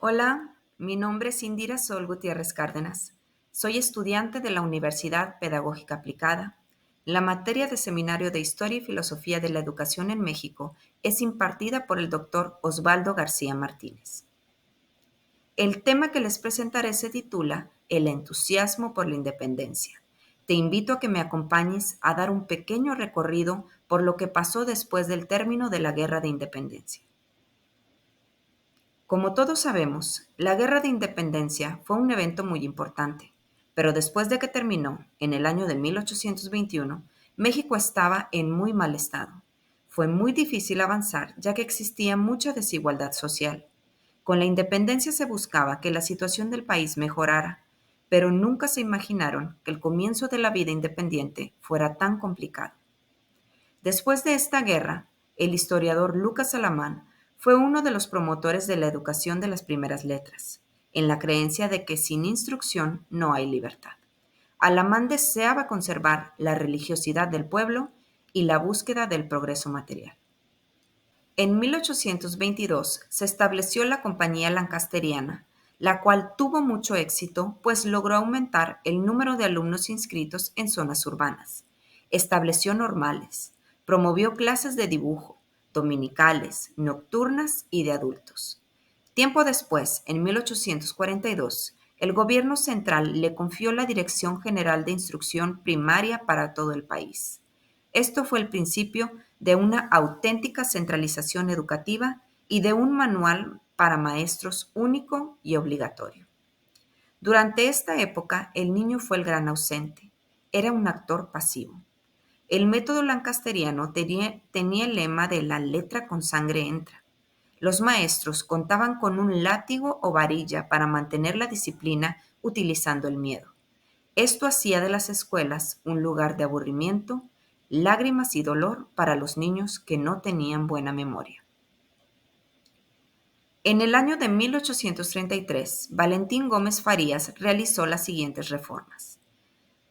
Hola, mi nombre es Indira Sol Gutiérrez Cárdenas. Soy estudiante de la Universidad Pedagógica Aplicada. La materia de Seminario de Historia y Filosofía de la Educación en México es impartida por el doctor Osvaldo García Martínez. El tema que les presentaré se titula El entusiasmo por la independencia. Te invito a que me acompañes a dar un pequeño recorrido por lo que pasó después del término de la Guerra de Independencia. Como todos sabemos, la Guerra de Independencia fue un evento muy importante, pero después de que terminó, en el año de 1821, México estaba en muy mal estado. Fue muy difícil avanzar ya que existía mucha desigualdad social. Con la independencia se buscaba que la situación del país mejorara, pero nunca se imaginaron que el comienzo de la vida independiente fuera tan complicado. Después de esta guerra, el historiador Lucas Alamán fue uno de los promotores de la educación de las primeras letras, en la creencia de que sin instrucción no hay libertad. Alamán deseaba conservar la religiosidad del pueblo y la búsqueda del progreso material. En 1822 se estableció la Compañía Lancasteriana, la cual tuvo mucho éxito, pues logró aumentar el número de alumnos inscritos en zonas urbanas. Estableció normales, promovió clases de dibujo, dominicales, nocturnas y de adultos. Tiempo después, en 1842, el gobierno central le confió la Dirección General de Instrucción Primaria para todo el país. Esto fue el principio de una auténtica centralización educativa y de un manual para maestros único y obligatorio. Durante esta época, el niño fue el gran ausente. Era un actor pasivo. El método lancasteriano tenía el lema de la letra con sangre entra. Los maestros contaban con un látigo o varilla para mantener la disciplina utilizando el miedo. Esto hacía de las escuelas un lugar de aburrimiento, lágrimas y dolor para los niños que no tenían buena memoria. En el año de 1833, Valentín Gómez Farías realizó las siguientes reformas.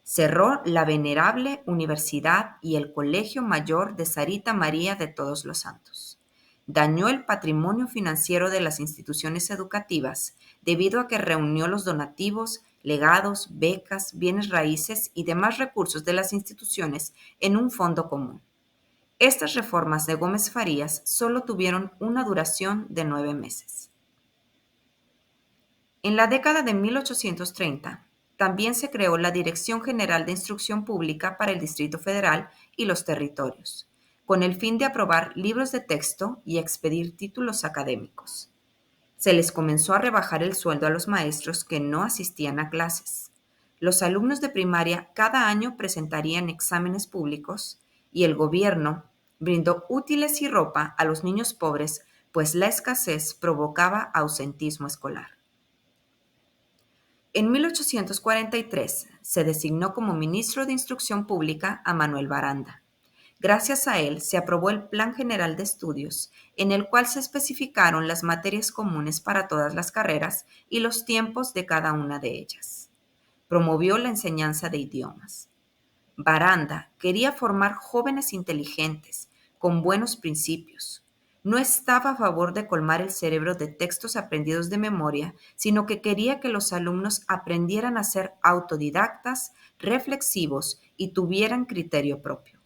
Cerró la venerable Universidad y el Colegio Mayor de Sarita María de Todos los Santos. Dañó el patrimonio financiero de las instituciones educativas debido a que reunió los donativos, legados, becas, bienes raíces y demás recursos de las instituciones en un fondo común. Estas reformas de Gómez Farías solo tuvieron una duración de 9 meses. En la década de 1830, también se creó la Dirección General de Instrucción Pública para el Distrito Federal y los territorios, con el fin de aprobar libros de texto y expedir títulos académicos. Se les comenzó a rebajar el sueldo a los maestros que no asistían a clases. Los alumnos de primaria cada año presentarían exámenes públicos y el gobierno brindó útiles y ropa a los niños pobres, pues la escasez provocaba ausentismo escolar. En 1843 se designó como ministro de Instrucción Pública a Manuel Baranda. Gracias a él se aprobó el Plan General de Estudios, en el cual se especificaron las materias comunes para todas las carreras y los tiempos de cada una de ellas. Promovió la enseñanza de idiomas. Baranda quería formar jóvenes inteligentes, con buenos principios. No estaba a favor de colmar el cerebro de textos aprendidos de memoria, sino que quería que los alumnos aprendieran a ser autodidactas, reflexivos y tuvieran criterio propio.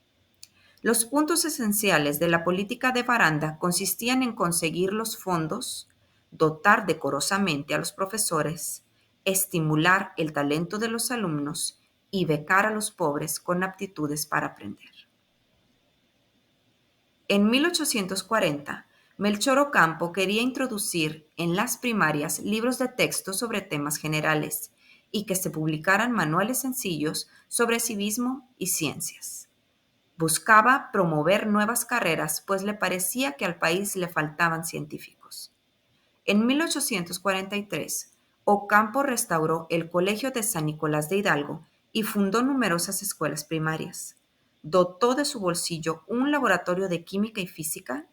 Los puntos esenciales de la política de Baranda consistían en conseguir los fondos, dotar decorosamente a los profesores, estimular el talento de los alumnos y becar a los pobres con aptitudes para aprender. En 1840, Melchor Ocampo quería introducir en las primarias libros de texto sobre temas generales y que se publicaran manuales sencillos sobre civismo y ciencias. Buscaba promover nuevas carreras, pues le parecía que al país le faltaban científicos. En 1843, Ocampo restauró el Colegio de San Nicolás de Hidalgo y fundó numerosas escuelas primarias. Dotó de su bolsillo un laboratorio de química y física,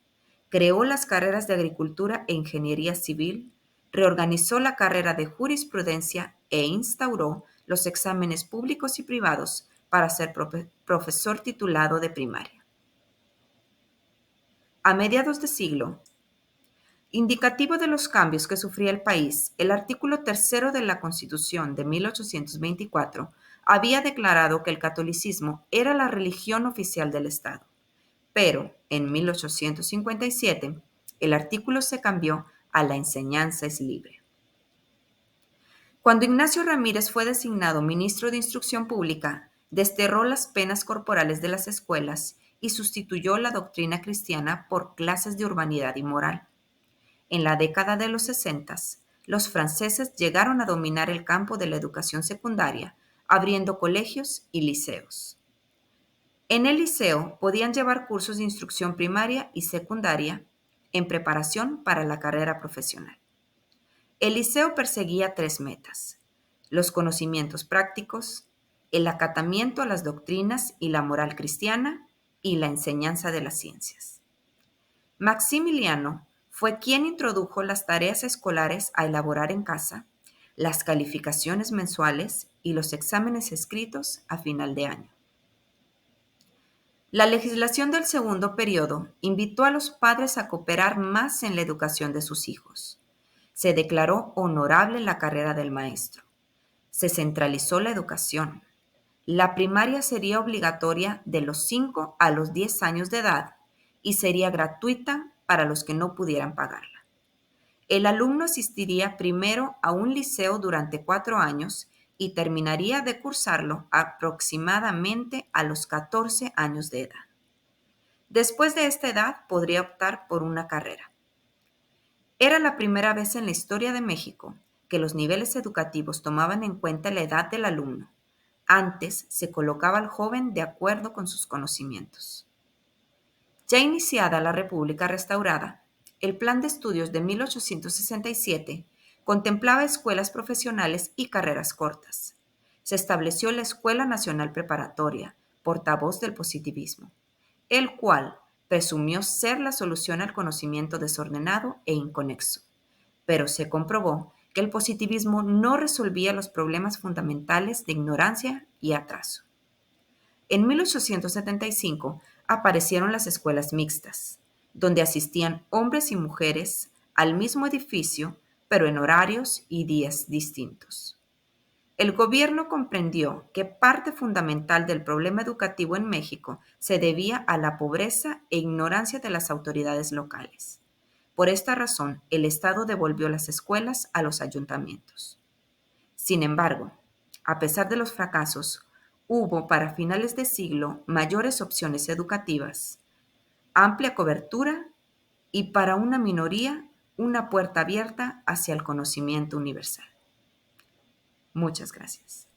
creó las carreras de agricultura e ingeniería civil, reorganizó la carrera de jurisprudencia e instauró los exámenes públicos y privados para ser profesor titulado de primaria. A mediados de siglo, Indicativo de los cambios que sufría el país, el artículo tercero de la Constitución de 1824 había declarado que el catolicismo era la religión oficial del Estado. Pero en 1857 el artículo se cambió a la enseñanza es libre. Cuando Ignacio Ramírez fue designado ministro de Instrucción Pública, desterró las penas corporales de las escuelas y sustituyó la doctrina cristiana por clases de urbanidad y moral. En la década de los 60, los franceses llegaron a dominar el campo de la educación secundaria, abriendo colegios y liceos. En el liceo podían llevar cursos de instrucción primaria y secundaria en preparación para la carrera profesional. El liceo perseguía tres metas: los conocimientos prácticos, el acatamiento a las doctrinas y la moral cristiana y la enseñanza de las ciencias. Maximiliano fue quien introdujo las tareas escolares a elaborar en casa, las calificaciones mensuales y los exámenes escritos a final de año. La legislación del segundo periodo invitó a los padres a cooperar más en la educación de sus hijos. Se declaró honorable la carrera del maestro. Se centralizó la educación. La primaria sería obligatoria de los 5 a los 10 años de edad y sería gratuita para los que no pudieran pagarla. El alumno asistiría primero a un liceo durante 4 años y terminaría de cursarlo aproximadamente a los 14 años de edad. Después de esta edad podría optar por una carrera. Era la primera vez en la historia de México que los niveles educativos tomaban en cuenta la edad del alumno. Antes se colocaba al joven de acuerdo con sus conocimientos. Ya iniciada la República Restaurada, el Plan de Estudios de 1867 contemplaba escuelas profesionales y carreras cortas. Se estableció la Escuela Nacional Preparatoria, portavoz del positivismo, el cual presumió ser la solución al conocimiento desordenado e inconexo, pero se comprobó que el positivismo no resolvía los problemas fundamentales de ignorancia y atraso. En 1875 aparecieron las escuelas mixtas, donde asistían hombres y mujeres al mismo edificio, pero en horarios y días distintos. El gobierno comprendió que parte fundamental del problema educativo en México se debía a la pobreza e ignorancia de las autoridades locales. Por esta razón, el Estado devolvió las escuelas a los ayuntamientos. Sin embargo, a pesar de los fracasos, hubo para finales de siglo mayores opciones educativas, amplia cobertura y para una minoría una puerta abierta hacia el conocimiento universal. Muchas gracias.